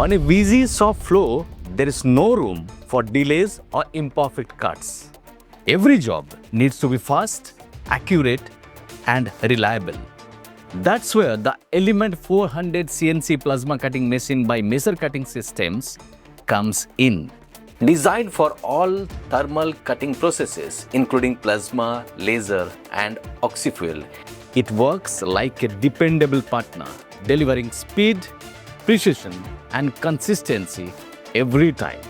On a VZ soft flow, there is no room for delays or imperfect cuts. Every job needs to be fast, accurate, and reliable. That's where the Element 400 CNC Plasma Cutting Machine by 𝒔𝒆𝒄𝒕 Cutting Systems comes in. Designed for all thermal cutting processes, including plasma, laser, and oxyfuel, it works like a dependable partner, delivering speed, precision, and consistency every time.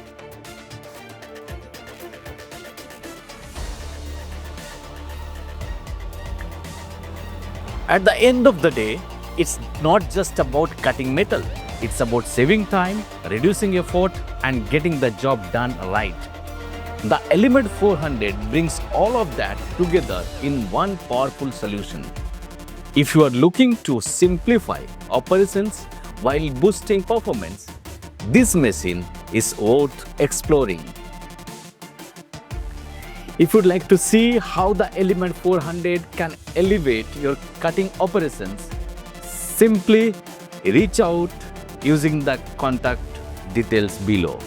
At the end of the day, it's not just about cutting metal. It's about saving time, reducing effort, and getting the job done right. The Element 400 brings all of that together in one powerful solution. If you are looking to simplify operations while boosting performance, this machine is worth exploring. If you'd like to see how the Element 400 can elevate your cutting operations, simply reach out using the contact details below.